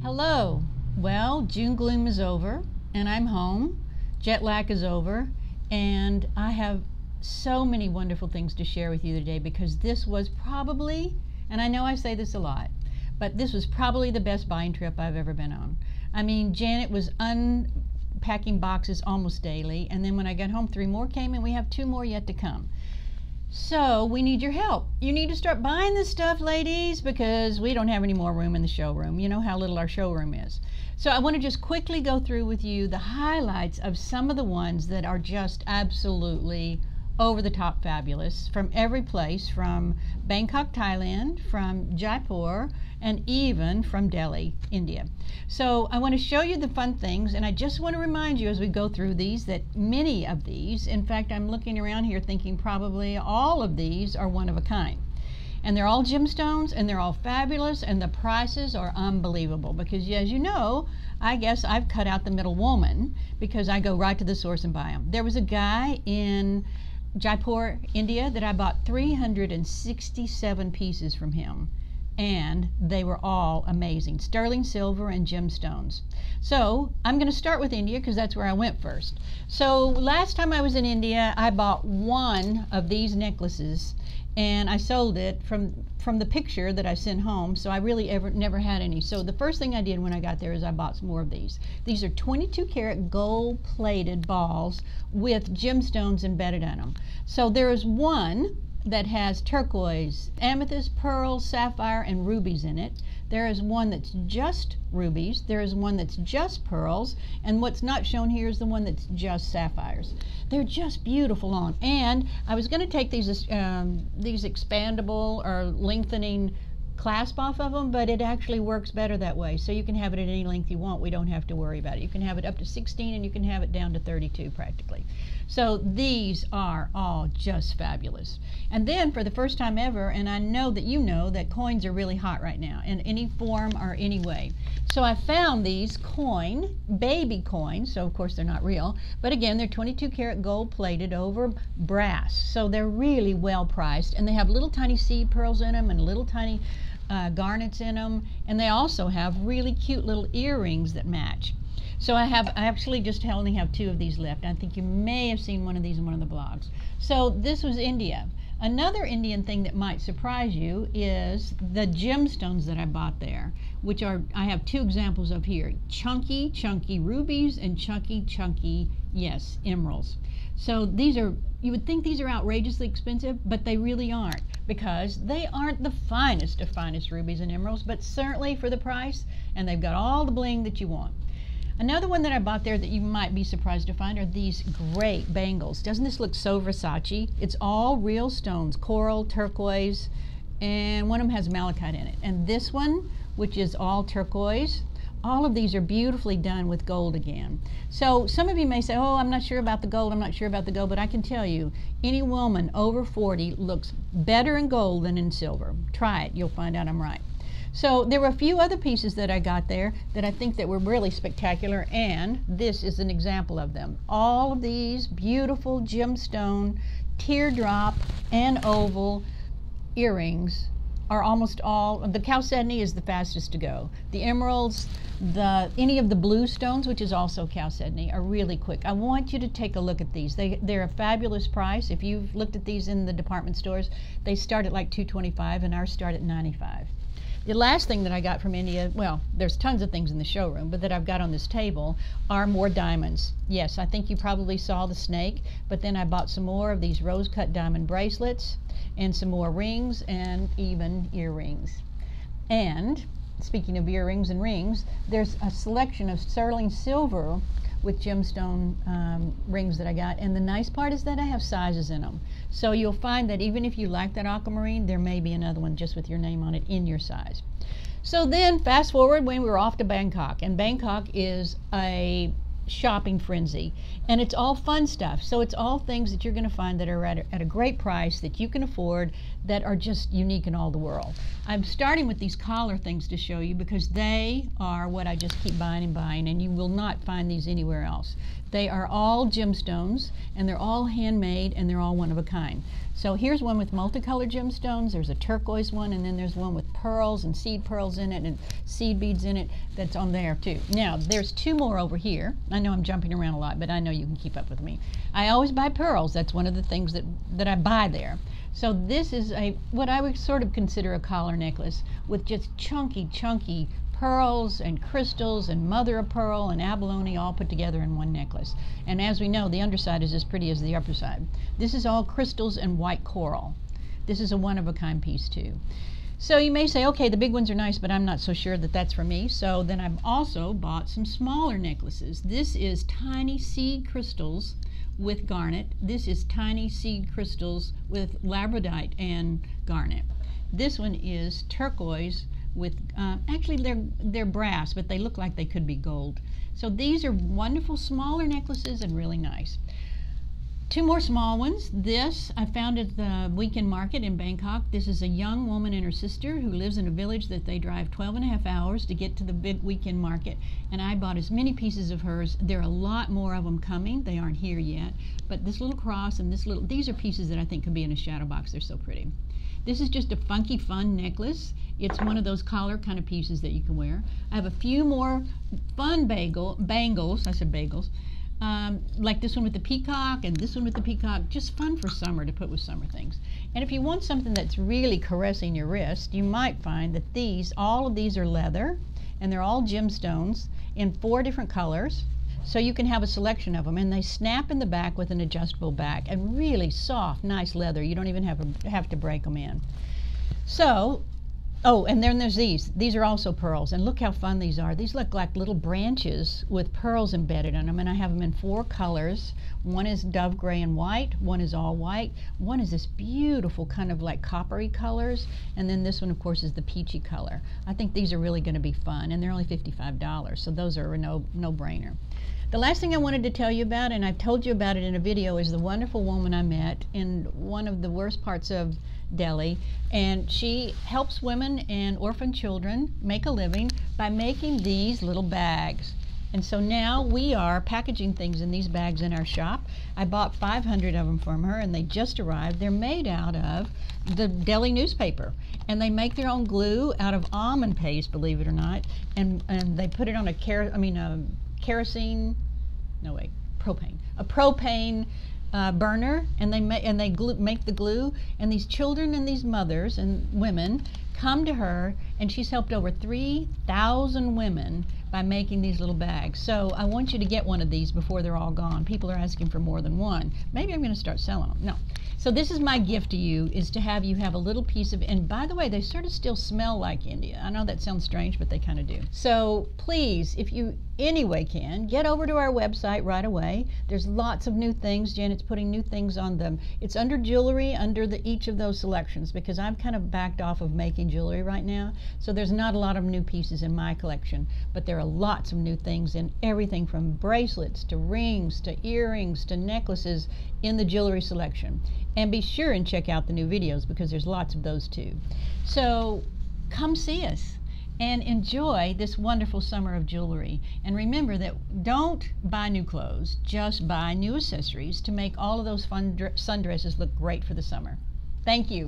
Hello. Well, June gloom is over and I'm home. Jet lag is over and I have so many wonderful things to share with you today because this was probably, and I know I say this a lot, but this was probably the best buying trip I've ever been on. I mean, Janet was unpacking boxes almost daily, and then when I got home, 3 more came and we have 2 more yet to come. So we need your help. You need to start buying this stuff, ladies, because we don't have any more room in the showroom. You know how little our showroom is. So I want to just quickly go through with you the highlights of some of the ones that are just absolutely over the top fabulous from every place, from Bangkok, Thailand, from Jaipur, and even from Delhi, India. So I want to show you the fun things, and I just want to remind you as we go through these that many of these, in fact, I'm looking around here thinking probably all of these are one of a kind. And they're all gemstones, and they're all fabulous, and the prices are unbelievable because, as you know, I guess I've cut out the middle woman because I go right to the source and buy them. There was a guy in Jaipur, India, that I bought 367 pieces from him, and they were all amazing. Sterling silver and gemstones. So I'm going to start with India because that's where I went first. So last time I was in India, I bought one of these necklaces and I sold it from the picture that I sent home, so I really never had any. So the first thing I did when I got there is I bought some more of these. These are 22 karat gold plated balls with gemstones embedded in them. So there is one that has turquoise, amethyst, pearl, sapphire, and rubies in it. There is one that's just rubies, there is one that's just pearls, and what's not shown here is the one that's just sapphires. They're just beautiful on. And I was going to take these expandable or lengthening clasp off of them, but it actually works better that way. So you can have it at any length you want. We don't have to worry about it. You can have it up to 16 and you can have it down to 32 practically. So these are all just fabulous. And then for the first time ever, and I know that you know that coins are really hot right now in any form or any way. So I found these baby coins, so of course they're not real, but again, they're 22 karat gold plated over brass. So they're really well priced, and they have little tiny seed pearls in them and little tiny garnets in them, and they also have really cute little earrings that match. So I actually just only have 2 of these left. I think you may have seen one of these in one of the blogs. So this was India. Another Indian thing that might surprise you is the gemstones that I bought there, which are, I have 2 examples of here. Chunky rubies and chunky, yes, emeralds. So these are, you would think these are outrageously expensive, but they really aren't, because they aren't the finest of finest rubies and emeralds, but certainly for the price, and they've got all the bling that you want. Another one that I bought there that you might be surprised to find are these great bangles. Doesn't this look so Versace? It's all real stones, coral, turquoise, and one of them has malachite in it. And this one, which is all turquoise, all of these are beautifully done with gold again. So some of you may say, oh, I'm not sure about the gold, but I can tell you, any woman over 40 looks better in gold than in silver. Try it, you'll find out I'm right. So there were a few other pieces that I got there that I think that were really spectacular, and this is an example of them. All of these beautiful gemstone, teardrop, and oval earrings are almost all, the chalcedony is the fastest to go. The emeralds, any of the blue stones, which is also chalcedony, are really quick. I want you to take a look at these. They're a fabulous price. If you've looked at these in the department stores, they start at like $225 and ours start at $95. The last thing that I got from India, well, there's tons of things in the showroom, but that I've got on this table are more diamonds. Yes, I think you probably saw the snake, but then I bought some more of these rose-cut diamond bracelets and some more rings and even earrings. And speaking of earrings and rings, there's a selection of sterling silver with gemstone rings that I got, and the nice part is that I have sizes in them. So you'll find that even if you like that aquamarine, there may be another one just with your name on it in your size. So then fast forward when we were off to Bangkok, and Bangkok is a shopping frenzy, and it's all fun stuff. So it's all things that you're going to find that are at a great price that you can afford, that are just unique in all the world. I'm starting with these collar things to show you because they are what I just keep buying and buying, and you will not find these anywhere else. They are all gemstones, and they're all handmade, and they're all one of a kind. So here's one with multicolored gemstones. There's a turquoise one, and then there's one with pearls and seed pearls in it and seed beads in it that's on there too. Now, there's two more over here. I know I'm jumping around a lot, but I know you can keep up with me. I always buy pearls. That's one of the things that I buy there. So this is what I would sort of consider a collar necklace with just chunky pearls and crystals and mother of pearl and abalone all put together in one necklace. And as we know, the underside is as pretty as the upper side. This is all crystals and white coral. This is a one-of-a-kind piece too. So you may say, okay, the big ones are nice, but I'm not so sure that that's for me. So then I've also bought some smaller necklaces. This is tiny seed crystals with garnet. This is tiny seed crystals with labradorite and garnet. This one is turquoise with, actually they're brass, but they look like they could be gold. So these are wonderful smaller necklaces and really nice. Two more small ones. This I found at the weekend market in Bangkok. This is a young woman and her sister who lives in a village that they drive 12.5 hours to get to the big weekend market. And I bought as many pieces of hers. There are a lot more of them coming. They aren't here yet. But this little cross and this little, these are pieces that I think could be in a shadow box. They're so pretty. This is just a funky, fun necklace. It's one of those collar kind of pieces that you can wear. I have a few more fun bangles. I said bagels. Like this one with the peacock and this one with the peacock, just fun for summer to put with summer things. And if you want something that's really caressing your wrist, you might find that all of these are leather, and they're all gemstones in 4 different colors. So you can have a selection of them, and they snap in the back with an adjustable back, and really soft, nice leather. You don't even have to break them in. So, oh, and then there's these. These are also pearls, and look how fun these are. These look like little branches with pearls embedded in them, and I have them in 4 colors. One is dove gray and white, one is all white, one is this beautiful kind of like coppery colors, and then this one, of course, is the peachy color. I think these are really going to be fun, and they're only $55, so those are a no-brainer. The last thing I wanted to tell you about, and I've told you about it in a video, is the wonderful woman I met in one of the worst parts of Delhi, and she helps women and orphan children make a living by making these little bags. And so now we are packaging things in these bags in our shop. I bought 500 of them from her, and they just arrived. They're made out of the Delhi newspaper, and they make their own glue out of almond paste, believe it or not, and they put it on a propane burner, and they make the glue, and these children and these mothers and women come to her, and she's helped over 3,000 women by making these little bags. So I want you to get one of these before they're all gone. People are asking for more than one. Maybe I'm going to start selling them. No. So this is my gift to you, is to have you have a little piece of, and by the way, they sort of still smell like India. I know that sounds strange, but they kind of do. So please, if you anyway can, get over to our website right away. There's lots of new things. Janet's putting new things on them. It's under jewelry, under each of those selections, because I've kind of backed off of making jewelry right now. So there's not a lot of new pieces in my collection, but there are lots of new things in everything from bracelets to rings to earrings to necklaces in the jewelry selection. And be sure and check out the new videos, because there's lots of those too. So come see us and enjoy this wonderful summer of jewelry. And remember that don't buy new clothes, just buy new accessories to make all of those fun sundresses look great for the summer. Thank you.